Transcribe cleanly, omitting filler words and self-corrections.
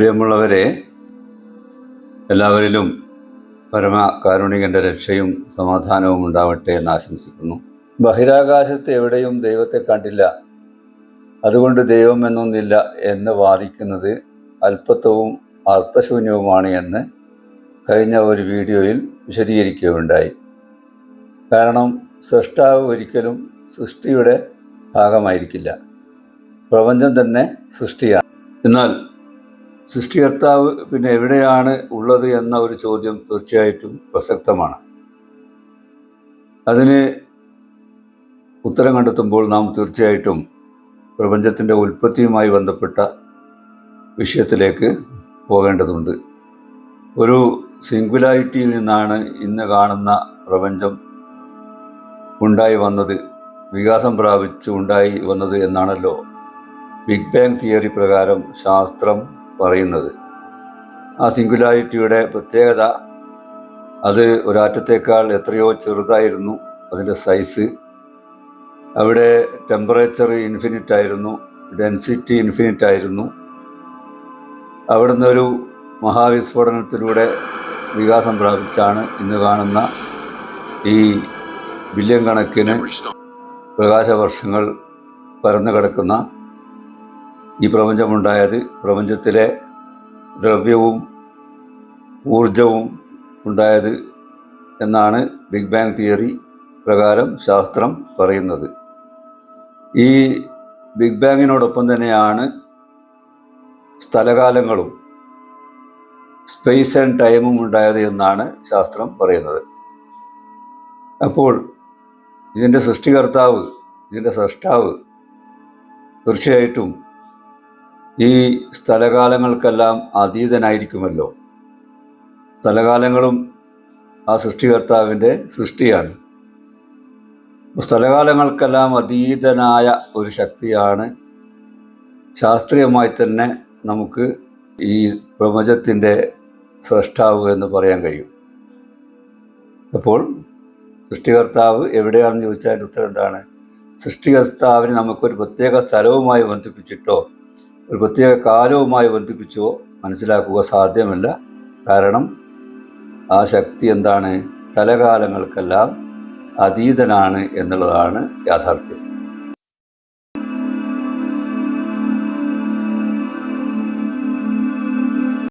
പ്രിയമുള്ളവരെ, എല്ലാവരിലും പരമകാരുണികന്റെ രക്ഷയും സമാധാനവും ഉണ്ടാവട്ടെ എന്ന് ആശംസിക്കുന്നു. ബഹിരാകാശത്ത് എവിടെയും ദൈവത്തെ കണ്ടില്ല, അതുകൊണ്ട് ദൈവം എന്നൊന്നില്ല എന്ന് വാദിക്കുന്നത് അല്പത്വവും അർത്ഥശൂന്യവുമാണ് എന്ന് കഴിഞ്ഞ ഒരു വീഡിയോയിൽ വിശദീകരിക്കുകയുണ്ടായി. കാരണം സൃഷ്ടാവ് ഒരിക്കലും സൃഷ്ടിയുടെ ഭാഗമായിരിക്കില്ല. പ്രപഞ്ചം തന്നെ സൃഷ്ടിയാണ്. എന്നാൽ സൃഷ്ടികർത്താവ് പിന്നെ എവിടെയാണ് ഉള്ളത് എന്ന ഒരു ചോദ്യം തീർച്ചയായിട്ടും പ്രസക്തമാണ്. അതിന് ഉത്തരം കണ്ടെത്തുമ്പോൾ നാം തീർച്ചയായിട്ടും പ്രപഞ്ചത്തിൻ്റെ ഉൽപ്പത്തിയുമായി ബന്ധപ്പെട്ട വിഷയത്തിലേക്ക് പോകേണ്ടതുണ്ട്. ഒരു സിംഗുലാരിറ്റിയിൽ നിന്നാണ് ഇന്ന് കാണുന്ന പ്രപഞ്ചം ഉണ്ടായി വന്നത്, വികാസം പ്രാപിച്ച് ഉണ്ടായി വന്നത് എന്നാണല്ലോ ബിഗ് ബാങ് തിയറി പ്രകാരം ശാസ്ത്രം പറയുന്നത്. ആ സിംഗുലാരിറ്റിയുടെ പ്രത്യേകത, അത് ഒരാറ്റത്തേക്കാൾ എത്രയോ ചെറുതായിരുന്നു അതിൻ്റെ സൈസ്. അവിടെ ടെമ്പറേച്ചർ ഇൻഫിനിറ്റ് ആയിരുന്നു, ഡെൻസിറ്റി ഇൻഫിനിറ്റ് ആയിരുന്നു. അവിടുന്ന് ഒരു മഹാവിസ്ഫോടനത്തിലൂടെ വികാസം പ്രാപിച്ചാണ് ഇന്ന് കാണുന്ന ഈ ബില്യൺ കണക്കിന് പ്രകാശവർഷങ്ങൾ പരന്നു കിടക്കുന്ന ഈ പ്രപഞ്ചമുണ്ടായത്. പ്രപഞ്ചത്തിലെ ദ്രവ്യവും ഊർജവും ഉണ്ടായത് എന്നാണ് ബിഗ് ബാങ് തിയറി പ്രകാരം ശാസ്ത്രം പറയുന്നത്. ഈ ബിഗ് ബാങ്ങിനോടൊപ്പം തന്നെയാണ് സ്ഥലകാലങ്ങളും സ്പേസ് ആൻഡ് ടൈമും ഉണ്ടായത് എന്നാണ് ശാസ്ത്രം പറയുന്നത്. അപ്പോൾ ഇതിൻ്റെ സൃഷ്ടികർത്താവ്, ഇതിൻ്റെ സൃഷ്ടാവ് തീർച്ചയായിട്ടും ഈ സ്ഥലകാലങ്ങൾക്കെല്ലാം അതീതനായിരിക്കുമല്ലോ. സ്ഥലകാലങ്ങളും ആ സൃഷ്ടികർത്താവിൻ്റെ സൃഷ്ടിയാണ്. സ്ഥലകാലങ്ങൾക്കെല്ലാം അതീതനായ ഒരു ശക്തിയാണ് ശാസ്ത്രീയമായി തന്നെ നമുക്ക് ഈ പ്രപഞ്ചത്തിൻ്റെ സൃഷ്ടാവ് എന്ന് പറയാൻ കഴിയും. അപ്പോൾ സൃഷ്ടികർത്താവ് എവിടെയാണെന്ന് ചോദിച്ചാൽ ഉത്തരം എന്താണ്? സൃഷ്ടികർത്താവിനെ നമുക്കൊരു പ്രത്യേക സ്ഥലവുമായി ബന്ധിപ്പിച്ചിട്ടോ ഒരു പ്രത്യേക കാലവുമായി ബന്ധിപ്പിച്ചോ മനസ്സിലാക്കുക സാധ്യമല്ല. കാരണം ആ ശക്തി എന്താണ്? സ്ഥലകാലങ്ങൾക്കെല്ലാം അതീതനാണ് എന്നുള്ളതാണ് യാഥാർത്ഥ്യം.